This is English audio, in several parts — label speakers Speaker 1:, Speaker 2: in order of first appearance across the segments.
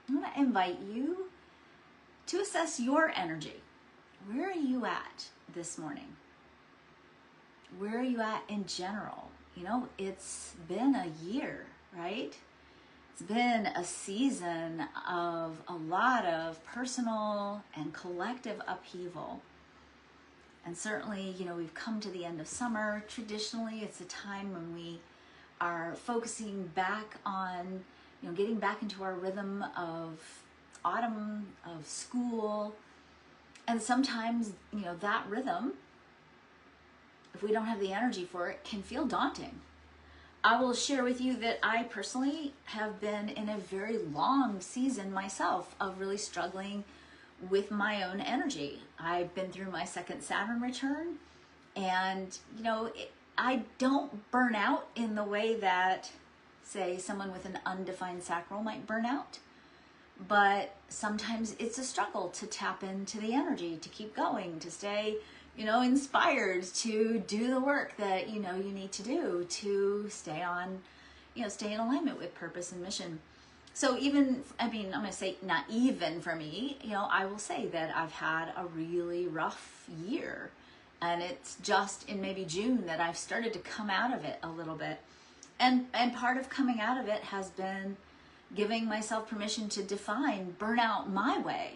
Speaker 1: I want to invite you to assess your energy. Where are you at this morning? Where are you at in general? You know, it's been a year, right? It's been a season of a lot of personal and collective upheaval. And certainly, you know, we've come to the end of summer. Traditionally, it's a time when we are focusing back on, you know, getting back into our rhythm of autumn, of school. And sometimes, you know, that rhythm, if we don't have the energy for it, can feel daunting. I will share with you that I personally have been in a very long season myself of really struggling with my own energy. I've been through my second Saturn return, and you know, I don't burn out in the way that, say, someone with an undefined sacral might burn out, but sometimes it's a struggle to tap into the energy, to keep going, to stay, you know, inspired, to do the work that you know you need to do to stay on, you know, stay in alignment with purpose and mission. So even, I mean, I'm going to say not even for me, you know, I will say that I've had a really rough year, and it's just in maybe June that I've started to come out of it a little bit. And part of coming out of it has been giving myself permission to define burnout my way,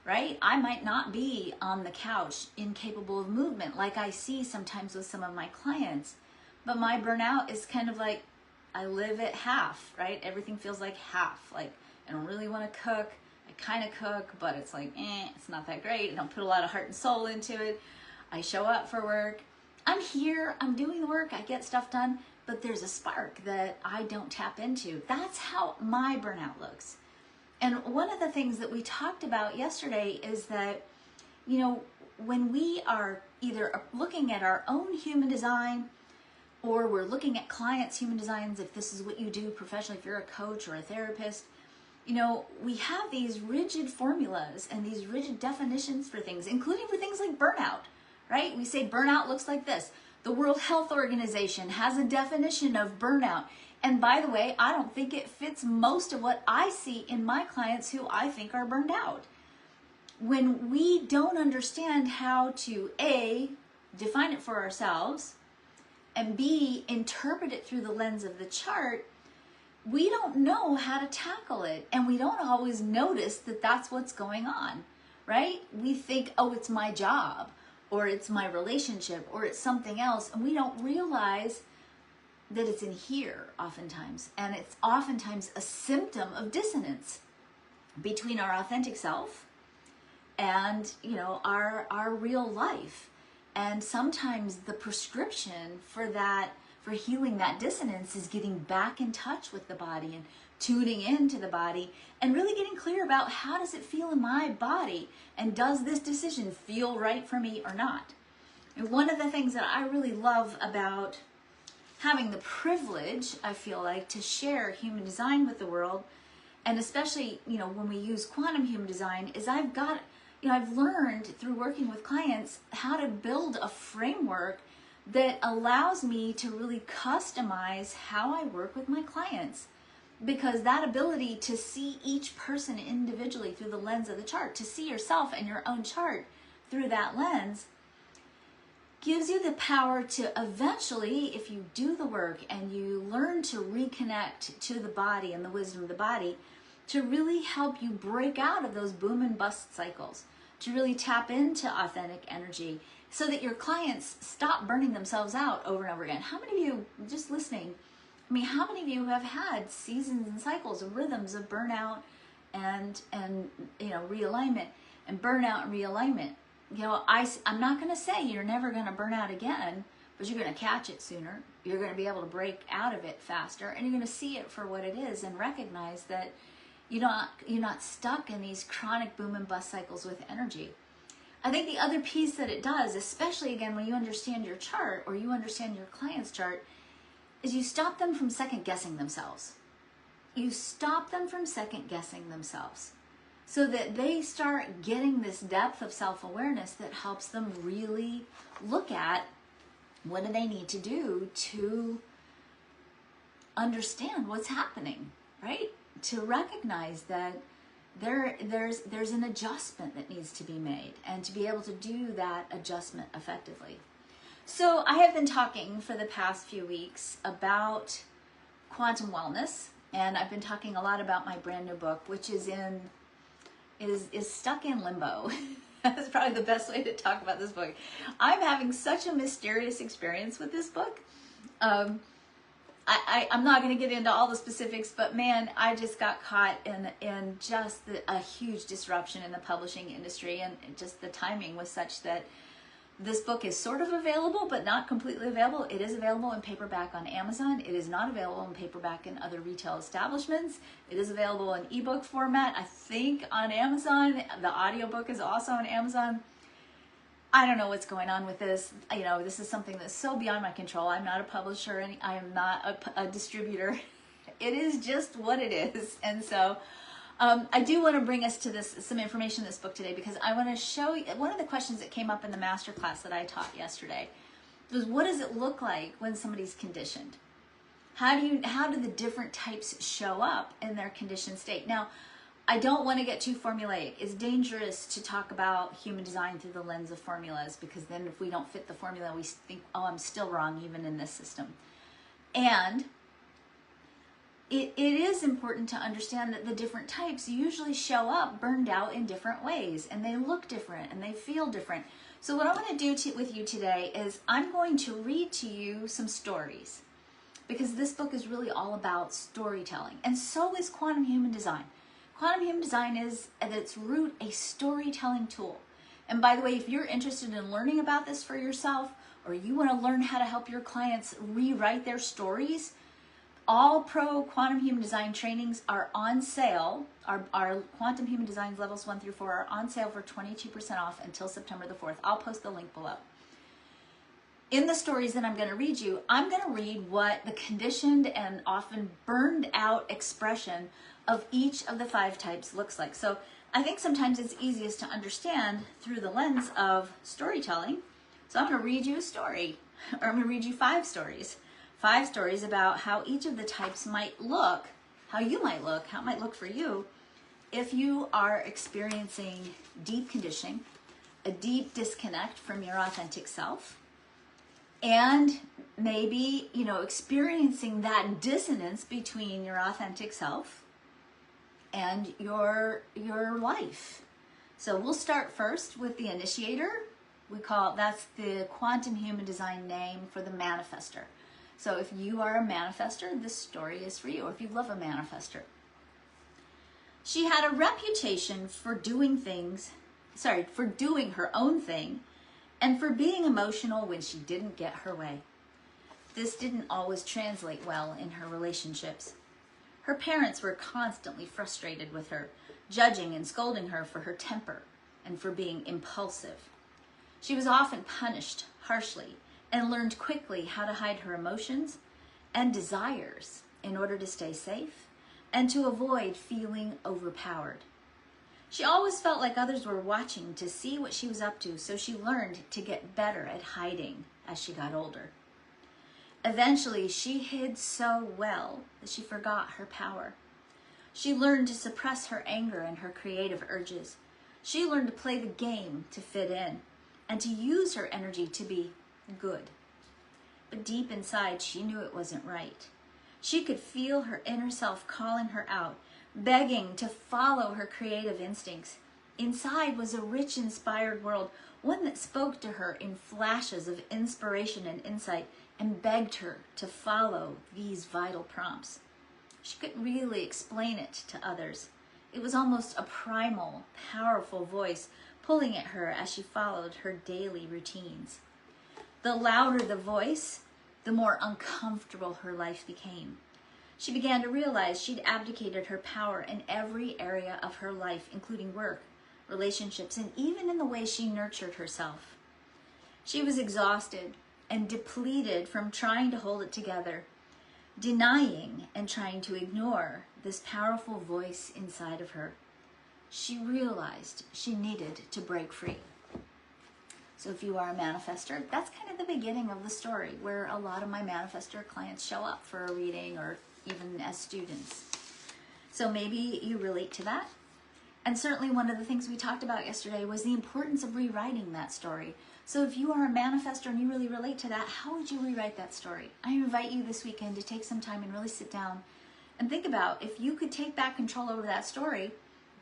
Speaker 1: right? I might not be on the couch incapable of movement like I see sometimes with some of my clients, but my burnout is kind of like, I live at half, right? Everything feels like half. Like, I don't really want to cook. I kind of cook, but it's like, it's not that great. I don't put a lot of heart and soul into it. I show up for work. I'm here. I'm doing the work. I get stuff done, but there's a spark that I don't tap into. That's how my burnout looks. And one of the things that we talked about yesterday is that, you know, when we are either looking at our own human design, or we're looking at clients' human designs, if this is what you do professionally, if you're a coach or a therapist, you know, we have these rigid formulas and these rigid definitions for things, including for things like burnout, right? We say burnout looks like this. The World Health Organization has a definition of burnout. And by the way, I don't think it fits most of what I see in my clients who I think are burned out. When we don't understand how to A, define it for ourselves, and B, interpret it through the lens of the chart, we don't know how to tackle it. And we don't always notice that that's what's going on, right? We think, oh, it's my job, or it's my relationship, or it's something else. And we don't realize that it's in here oftentimes. And it's oftentimes a symptom of dissonance between our authentic self and, you know, our real life. And sometimes the prescription for that, for healing that dissonance, is getting back in touch with the body and tuning into the body and really getting clear about how does it feel in my body, and does this decision feel right for me or not. And one of the things that I really love about having the privilege, I feel like, to share human design with the world, and especially, you know, when we use quantum human design, is I've learned through working with clients how to build a framework that allows me to really customize how I work with my clients. Because that ability to see each person individually through the lens of the chart, to see yourself and your own chart through that lens, gives you the power to eventually, if you do the work and you learn to reconnect to the body and the wisdom of the body, to really help you break out of those boom and bust cycles, to really tap into authentic energy so that your clients stop burning themselves out over and over again. How many of you, just listening, I mean, how many of you have had seasons and cycles of rhythms of burnout and you know, realignment, and burnout and realignment? You know, I'm not going to say you're never going to burn out again, but you're going to catch it sooner. You're going to be able to break out of it faster, and you're going to see it for what it is and recognize that you're not stuck in these chronic boom and bust cycles with energy. I think the other piece that it does, especially again when you understand your chart or you understand your client's chart, is you stop them from second guessing themselves. You stop them from second guessing themselves so that they start getting this depth of self-awareness that helps them really look at what do they need to do to understand what's happening, right? To recognize that there's an adjustment that needs to be made, and to be able to do that adjustment effectively. So I have been talking for the past few weeks about quantum wellness, and I've been talking a lot about my brand new book, which is stuck in limbo. That's probably the best way to talk about this book. I'm having such a mysterious experience with this book. I'm not going to get into all the specifics, but man, I just got caught in just a huge disruption in the publishing industry, and just the timing was such that this book is sort of available, but not completely available. It is available in paperback on Amazon. It is not available in paperback in other retail establishments. It is available in ebook format, I think, on Amazon. The audiobook is also on Amazon. I don't know what's going on with this. You know, this is something that's so beyond my control. I'm not a publisher, and I am not a distributor. It is just what it is. And so I do want to bring us to some information in this book today, because I want to show you one of the questions that came up in the masterclass that I taught yesterday was, what does it look like when somebody's conditioned? How do the different types show up in their conditioned state? Now, I don't want to get too formulaic. It's dangerous to talk about human design through the lens of formulas, because then if we don't fit the formula, we think, oh, I'm still wrong even in this system. And it is important to understand that the different types usually show up burned out in different ways, and they look different and they feel different. So what I want to do with you today is I'm going to read to you some stories, because this book is really all about storytelling, and so is quantum human design. Quantum human design is, at its root, a storytelling tool. And by the way, if you're interested in learning about this for yourself, or you want to learn how to help your clients rewrite their stories, all pro quantum human design trainings are on sale. Our quantum human design levels 1 through 4 are on sale for 22% off until September the 4th. I'll post the link below. In the stories that I'm going to read you, I'm going to read what the conditioned and often burned out expression of each of the 5 types looks like. So I think sometimes it's easiest to understand through the lens of storytelling. So I'm going to read you a story, or I'm going to read you 5 stories. 5 stories about how each of the types might look, how you might look, how it might look for you if you are experiencing deep conditioning, a deep disconnect from your authentic self, and maybe, you know, experiencing that dissonance between your authentic self and your life. So we'll start first with the initiator. That's the quantum human design name for the manifestor. So if you are a manifestor, this story is for you, or if you love a manifestor. She had a reputation for doing her own thing, and for being emotional when she didn't get her way. This didn't always translate well in her relationships. Her parents were constantly frustrated with her, judging and scolding her for her temper and for being impulsive. She was often punished harshly, and learned quickly how to hide her emotions and desires in order to stay safe and to avoid feeling overpowered. She always felt like others were watching to see what she was up to, so she learned to get better at hiding as she got older. Eventually, she hid so well that she forgot her power. She learned to suppress her anger and her creative urges. She learned to play the game to fit in and to use her energy to be good. But deep inside, she knew it wasn't right. She could feel her inner self calling her out, begging to follow her creative instincts. Inside was a rich, inspired world, one that spoke to her in flashes of inspiration and insight, and begged her to follow these vital prompts. She couldn't really explain it to others. It was almost a primal, powerful voice pulling at her as she followed her daily routines. The louder the voice, the more uncomfortable her life became. She began to realize she'd abdicated her power in every area of her life, including work, relationships, and even in the way she nurtured herself. She was exhausted and depleted from trying to hold it together, denying and trying to ignore this powerful voice inside of her. She realized she needed to break free. So if you are a manifestor, that's kind of the beginning of the story, where a lot of my manifestor clients show up for a reading, or even as students. So maybe you relate to that. And certainly one of the things we talked about yesterday was the importance of rewriting that story. So if you are a manifestor and you really relate to that, how would you rewrite that story? I invite you this weekend to take some time and really sit down and think about, if you could take back control over that story,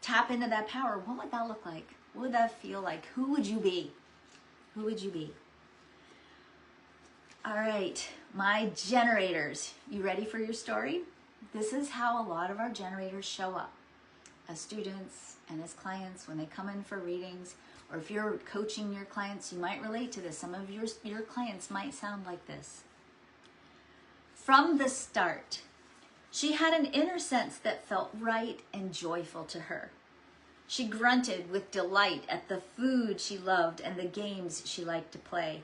Speaker 1: tap into that power, what would that look like? What would that feel like? Who would you be? Who would you be? All right, my generators, you ready for your story? This is how a lot of our generators show up as students and as clients when they come in for readings, or if you're coaching your clients, you might relate to this. Some of your clients might sound like this. From the start, she had an inner sense that felt right and joyful to her. She grunted with delight at the food she loved and the games she liked to play.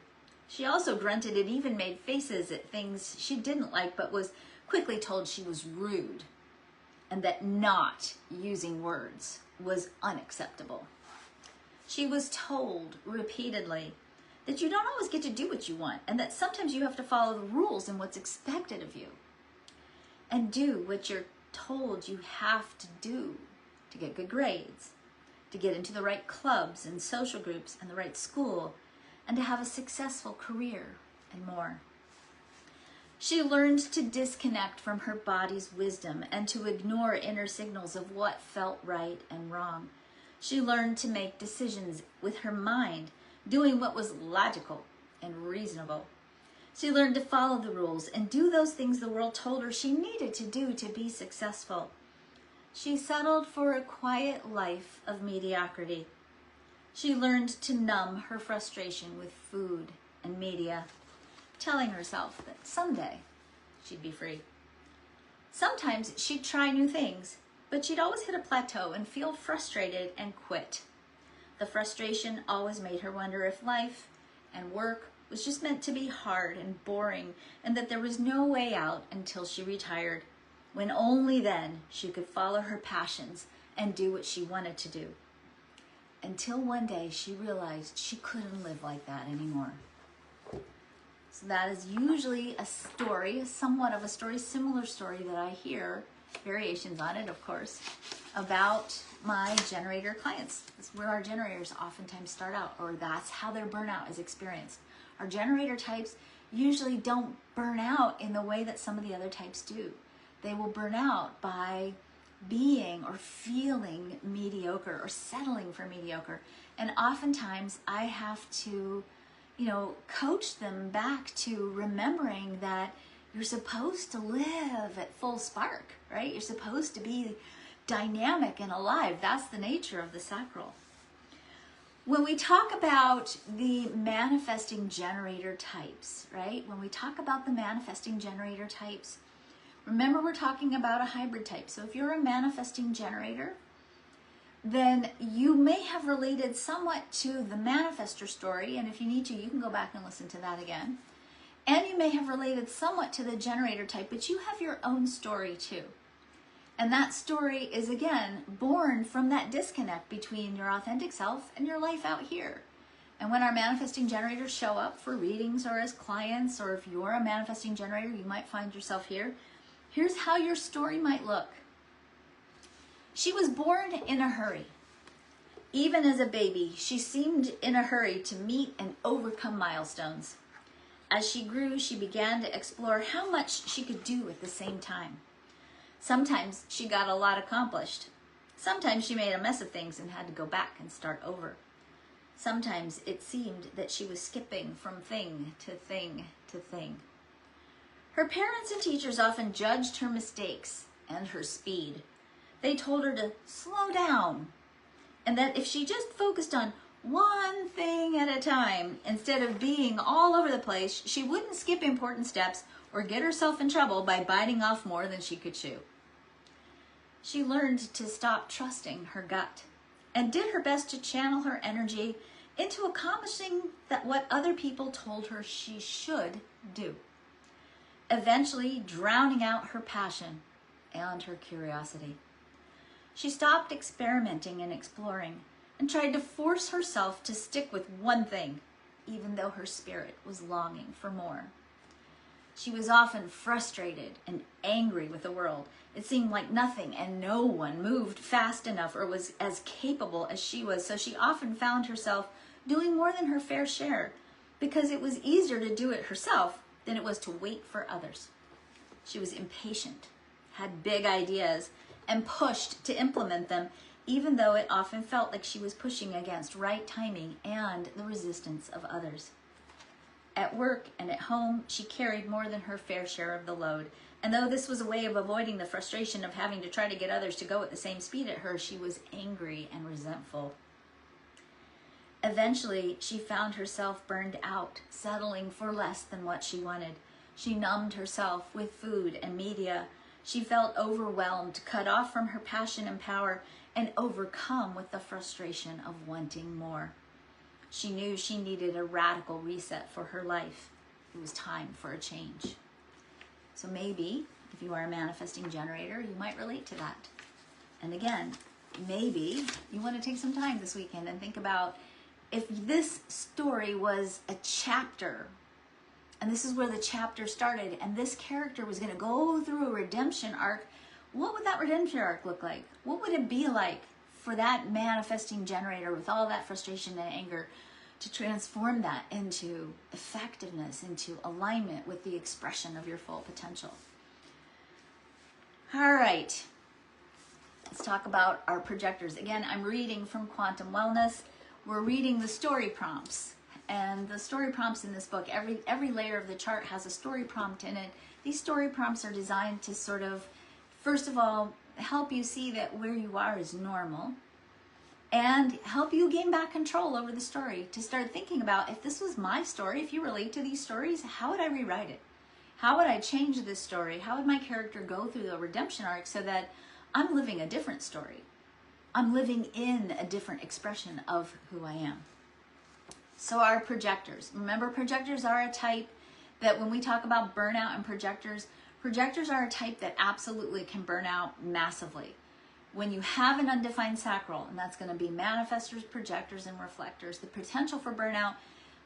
Speaker 1: She also grunted and even made faces at things she didn't like, but was quickly told she was rude and that not using words was unacceptable. She was told repeatedly that you don't always get to do what you want, and that sometimes you have to follow the rules and what's expected of you, and do what you're told you have to do to get good grades, to get into the right clubs and social groups and the right school, and to have a successful career, and more. She learned to disconnect from her body's wisdom and to ignore inner signals of what felt right and wrong. She learned to make decisions with her mind, doing what was logical and reasonable. She learned to follow the rules and do those things the world told her she needed to do to be successful. She settled for a quiet life of mediocrity. She learned to numb her frustration with food and media, telling herself that someday she'd be free. Sometimes she'd try new things, but she'd always hit a plateau and feel frustrated and quit. The frustration always made her wonder if life and work was just meant to be hard and boring, and that there was no way out until she retired, when only then she could follow her passions and do what she wanted to do. Until one day she realized she couldn't live like that anymore. So that is usually a story, somewhat of a story, similar story that I hear, variations on it, of course, about my generator clients. That's where our generators oftentimes start out, or that's how their burnout is experienced. Our generator types usually don't burn out in the way that some of the other types do. They will burn out by being or feeling mediocre or settling for mediocre. And oftentimes I have to, coach them back to remembering that you're supposed to live at full spark, right? You're supposed to be dynamic and alive. That's the nature of the sacral. When we talk about the manifesting generator types, right? When we talk about the manifesting generator types, remember we're talking about a hybrid type. So if you're a manifesting generator, then you may have related somewhat to the manifestor story. And if you need to, you can go back and listen to that again. And you may have related somewhat to the generator type, but you have your own story too. And that story is, again, born from that disconnect between your authentic self and your life out here. And when our manifesting generators show up for readings or as clients, or if you're a manifesting generator, you might find yourself here. Here's how your story might look. She was born in a hurry. Even as a baby, she seemed in a hurry to meet and overcome milestones. As she grew, she began to explore how much she could do at the same time. Sometimes she got a lot accomplished. Sometimes she made a mess of things and had to go back and start over. Sometimes it seemed that she was skipping from thing to thing to thing. Her parents and teachers often judged her mistakes and her speed. They told her to slow down, and that if she just focused on one thing at a time instead of being all over the place, she wouldn't skip important steps or get herself in trouble by biting off more than she could chew. She learned to stop trusting her gut and did her best to channel her energy into accomplishing what other people told her she should do, eventually drowning out her passion and her curiosity. She stopped experimenting and exploring and tried to force herself to stick with one thing, even though her spirit was longing for more. She was often frustrated and angry with the world. It seemed like nothing and no one moved fast enough or was as capable as she was. So she often found herself doing more than her fair share because it was easier to do it herself than it was to wait for others. She was impatient, had big ideas, and pushed to implement them, even though it often felt like she was pushing against right timing and the resistance of others. At work and at home, she carried more than her fair share of the load. And though this was a way of avoiding the frustration of having to try to get others to go at the same speed at her, she was angry and resentful. Eventually, she found herself burned out, settling for less than what she wanted. She numbed herself with food and media. She felt overwhelmed, cut off from her passion and power, and overcome with the frustration of wanting more. She knew she needed a radical reset for her life. It was time for a change. So maybe, if you are a manifesting generator, you might relate to that. And again, maybe you want to take some time this weekend and think about if this story was a chapter, and this is where the chapter started, and this character was going to go through a redemption arc, what would that redemption arc look like? What would it be like for that manifesting generator with all that frustration and anger to transform that into effectiveness, into alignment with the expression of your full potential? All right, let's talk about our projectors. Again, I'm reading from Quantum Wellness. We're reading the story prompts, and the story prompts in this book, every layer of the chart has a story prompt in it. These story prompts are designed to sort of, first of all, help you see that where you are is normal, and help you gain back control over the story, to start thinking about, if this was my story, if you relate to these stories, how would I rewrite it? How would I change this story? How would my character go through the redemption arc so that I'm living a different story? I'm living in a different expression of who I am. So our projectors. Remember, projectors are a type that when we talk about burnout and projectors are a type that absolutely can burn out massively. When you have an undefined sacral, and that's going to be manifestors, projectors, and reflectors, the potential for burnout,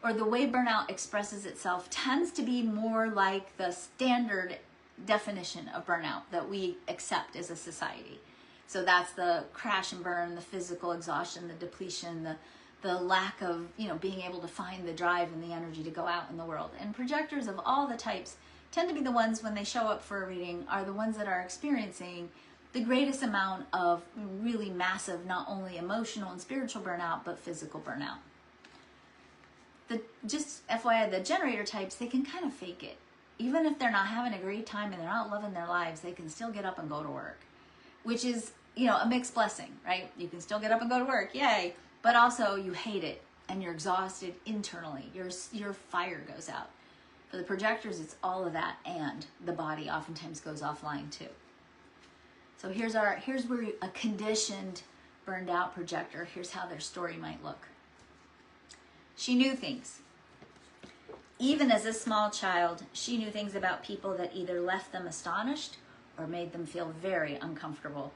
Speaker 1: or the way burnout expresses itself, tends to be more like the standard definition of burnout that we accept as a society. So that's the crash and burn, the physical exhaustion, the depletion, the lack of, being able to find the drive and the energy to go out in the world. And projectors of all the types tend to be the ones, when they show up for a reading, are the ones that are experiencing the greatest amount of really massive, not only emotional and spiritual burnout, but physical burnout. Just FYI, the generator types, they can kind of fake it. Even if they're not having a great time and they're not loving their lives, they can still get up and go to work, which is, a mixed blessing, right? You can still get up and go to work, yay, but also you hate it and you're exhausted internally. Your fire goes out. For the projectors, it's all of that, and the body oftentimes goes offline too. So here's where a conditioned, burned out projector, here's how their story might look. She knew things. Even as a small child, she knew things about people that either left them astonished or made them feel very uncomfortable.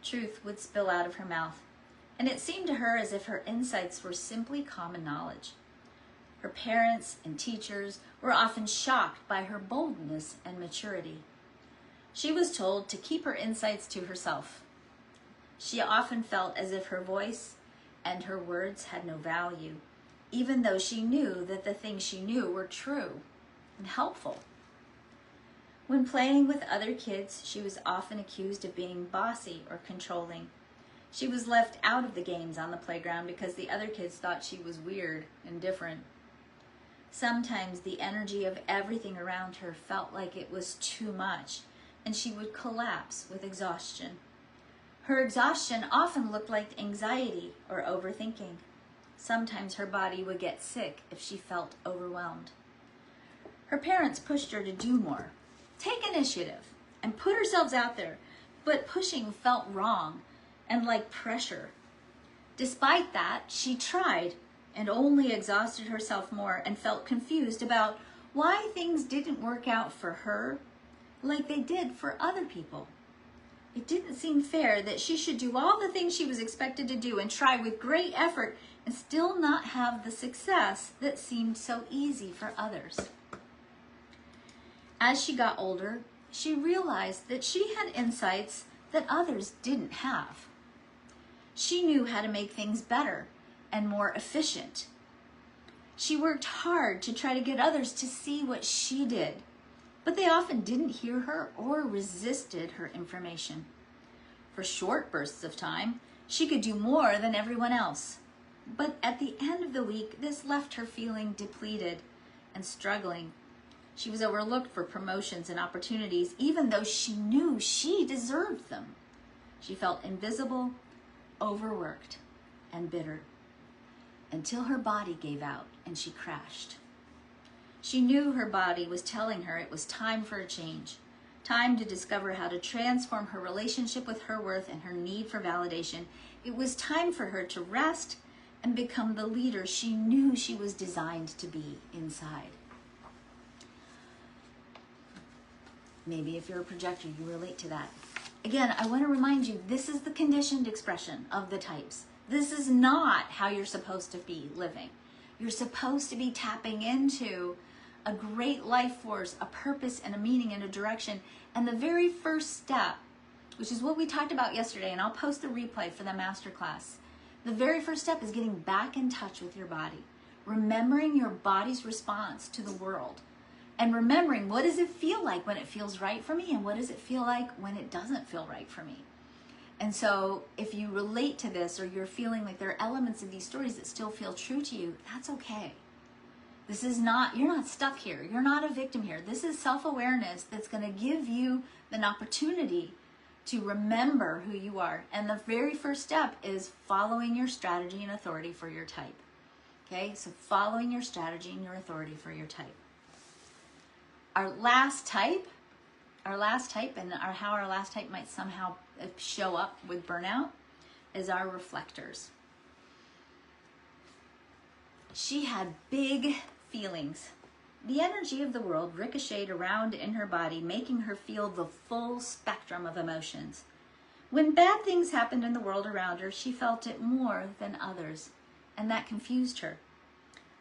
Speaker 1: Truth would spill out of her mouth, and it seemed to her as if her insights were simply common knowledge. Her parents and teachers were often shocked by her boldness and maturity. She was told to keep her insights to herself. She often felt as if her voice and her words had no value, even though she knew that the things she knew were true and helpful. When playing with other kids, she was often accused of being bossy or controlling. She was left out of the games on the playground because the other kids thought she was weird and different. Sometimes the energy of everything around her felt like it was too much, and she would collapse with exhaustion. Her exhaustion often looked like anxiety or overthinking. Sometimes her body would get sick if she felt overwhelmed. Her parents pushed her to do more, take initiative, and put ourselves out there, but pushing felt wrong and like pressure. Despite that, she tried and only exhausted herself more and felt confused about why things didn't work out for her like they did for other people. It didn't seem fair that she should do all the things she was expected to do and try with great effort and still not have the success that seemed so easy for others. As she got older, she realized that she had insights that others didn't have. She knew how to make things better and more efficient. She worked hard to try to get others to see what she did, but they often didn't hear her or resisted her information. For short bursts of time, she could do more than everyone else. But at the end of the week, this left her feeling depleted and struggling. She was overlooked for promotions and opportunities, even though she knew she deserved them. She felt invisible, overworked, and bitter, until her body gave out and she crashed. She knew her body was telling her it was time for a change, time to discover how to transform her relationship with her worth and her need for validation. It was time for her to rest and become the leader she knew she was designed to be inside. Maybe if you're a projector, you relate to that. Again, I want to remind you, this is the conditioned expression of the types. This is not how you're supposed to be living. You're supposed to be tapping into a great life force, a purpose and a meaning and a direction. And the very first step, which is what we talked about yesterday, and I'll post the replay for the masterclass. The very first step is getting back in touch with your body, remembering your body's response to the world, and remembering what does it feel like when it feels right for me, and what does it feel like when it doesn't feel right for me. And so if you relate to this, or you're feeling like there are elements of these stories that still feel true to you, that's okay. This is not, you're not stuck here. You're not a victim here. This is self-awareness that's going to give you an opportunity to remember who you are. And the very first step is following your strategy and authority for your type. Okay, so following your strategy and your authority for your type. Our last type, and how our last type might somehow show up with burnout is our reflectors. She had big feelings. The energy of the world ricocheted around in her body, making her feel the full spectrum of emotions. When bad things happened in the world around her, she felt it more than others, and that confused her.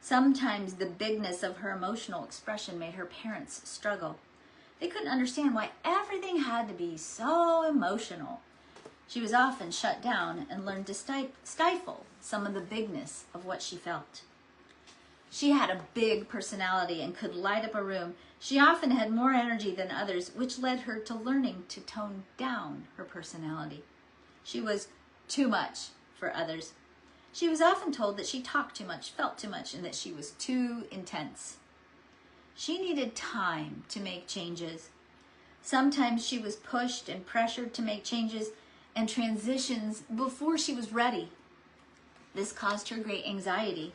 Speaker 1: Sometimes the bigness of her emotional expression made her parents struggle. They couldn't understand why everything had to be so emotional. She was often shut down and learned to stifle some of the bigness of what she felt. She had a big personality and could light up a room. She often had more energy than others, which led her to learning to tone down her personality. She was too much for others. She was often told that she talked too much, felt too much, and that she was too intense. She needed time to make changes. Sometimes she was pushed and pressured to make changes and transitions before she was ready. This caused her great anxiety.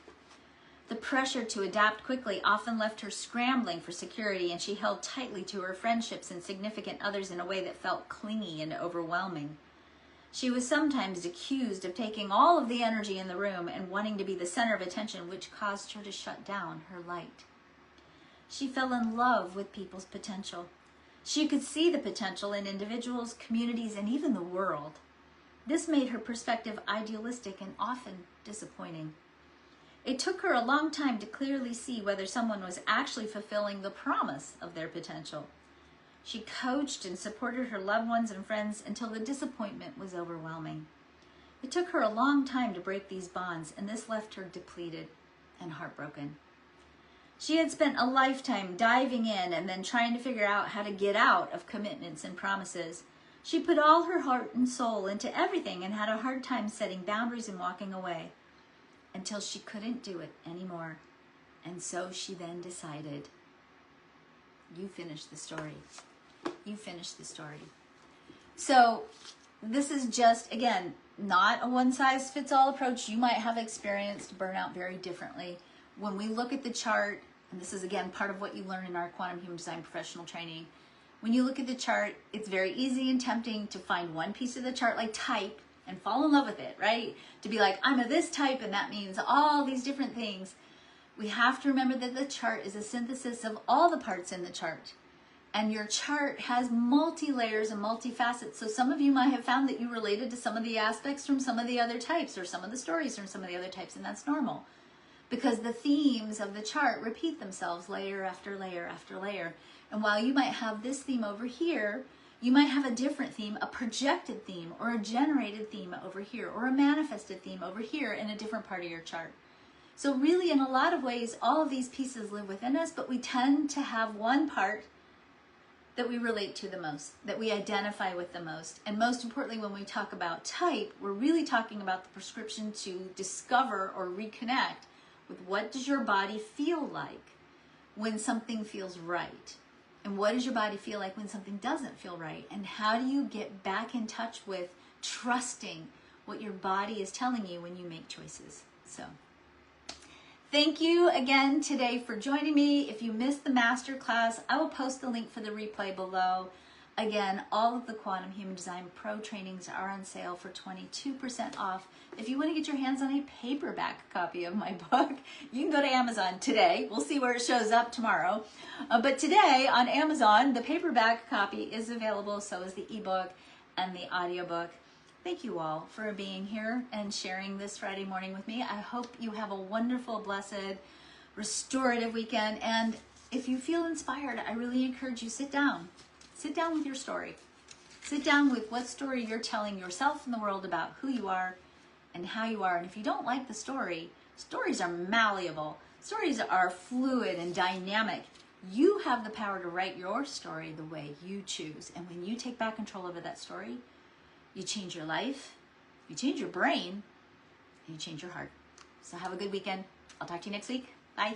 Speaker 1: The pressure to adapt quickly often left her scrambling for security, and she held tightly to her friendships and significant others in a way that felt clingy and overwhelming. She was sometimes accused of taking all of the energy in the room and wanting to be the center of attention, which caused her to shut down her light. She fell in love with people's potential. She could see the potential in individuals, communities, and even the world. This made her perspective idealistic and often disappointing. It took her a long time to clearly see whether someone was actually fulfilling the promise of their potential. She coached and supported her loved ones and friends until the disappointment was overwhelming. It took her a long time to break these bonds, and this left her depleted and heartbroken. She had spent a lifetime diving in and then trying to figure out how to get out of commitments and promises. She put all her heart and soul into everything and had a hard time setting boundaries and walking away until she couldn't do it anymore. And so she then decided, you finish the story. You finish the story. So this is just, again, not a one-size-fits-all approach. You might have experienced burnout very differently. When we look at the chart, and this is, again, part of what you learn in our Quantum Human Design professional training, when you look at the chart, it's very easy and tempting to find one piece of the chart, like type, and fall in love with it, right? To be like, I'm of this type, and that means all these different things. We have to remember that the chart is a synthesis of all the parts in the chart. And your chart has multi-layers and multi-facets. So some of you might have found that you related to some of the aspects from some of the other types, or some of the stories from some of the other types, and that's normal. because the themes of the chart repeat themselves layer after layer after layer. And while you might have this theme over here, you might have a different theme, a projected theme, or a generated theme over here, or a manifested theme over here in a different part of your chart. So really, in a lot of ways, all of these pieces live within us, but we tend to have one part that we relate to the most, that we identify with the most. And most importantly, when we talk about type, we're really talking about the prescription to discover or reconnect with what does your body feel like when something feels right? And what does your body feel like when something doesn't feel right? And how do you get back in touch with trusting what your body is telling you when you make choices? So thank you again today for joining me. If you missed the masterclass, I will post the link for the replay below. Again, all of the Quantum Human Design Pro trainings are on sale for 22% off. If you want to get your hands on a paperback copy of my book, you can go to Amazon today. We'll see where it shows up tomorrow. But today on Amazon, the paperback copy is available, so is the ebook and the audiobook. Thank you all for being here and sharing this Friday morning with me. I hope you have a wonderful, blessed, restorative weekend. And if you feel inspired, I really encourage you, sit down. Sit down with your story. Sit down with what story you're telling yourself and the world about who you are and how you are. And if you don't like the story, stories are malleable. Stories are fluid and dynamic. You have the power to write your story the way you choose. And when you take back control over that story, you change your life, you change your brain, and you change your heart. So have a good weekend. I'll talk to you next week. Bye.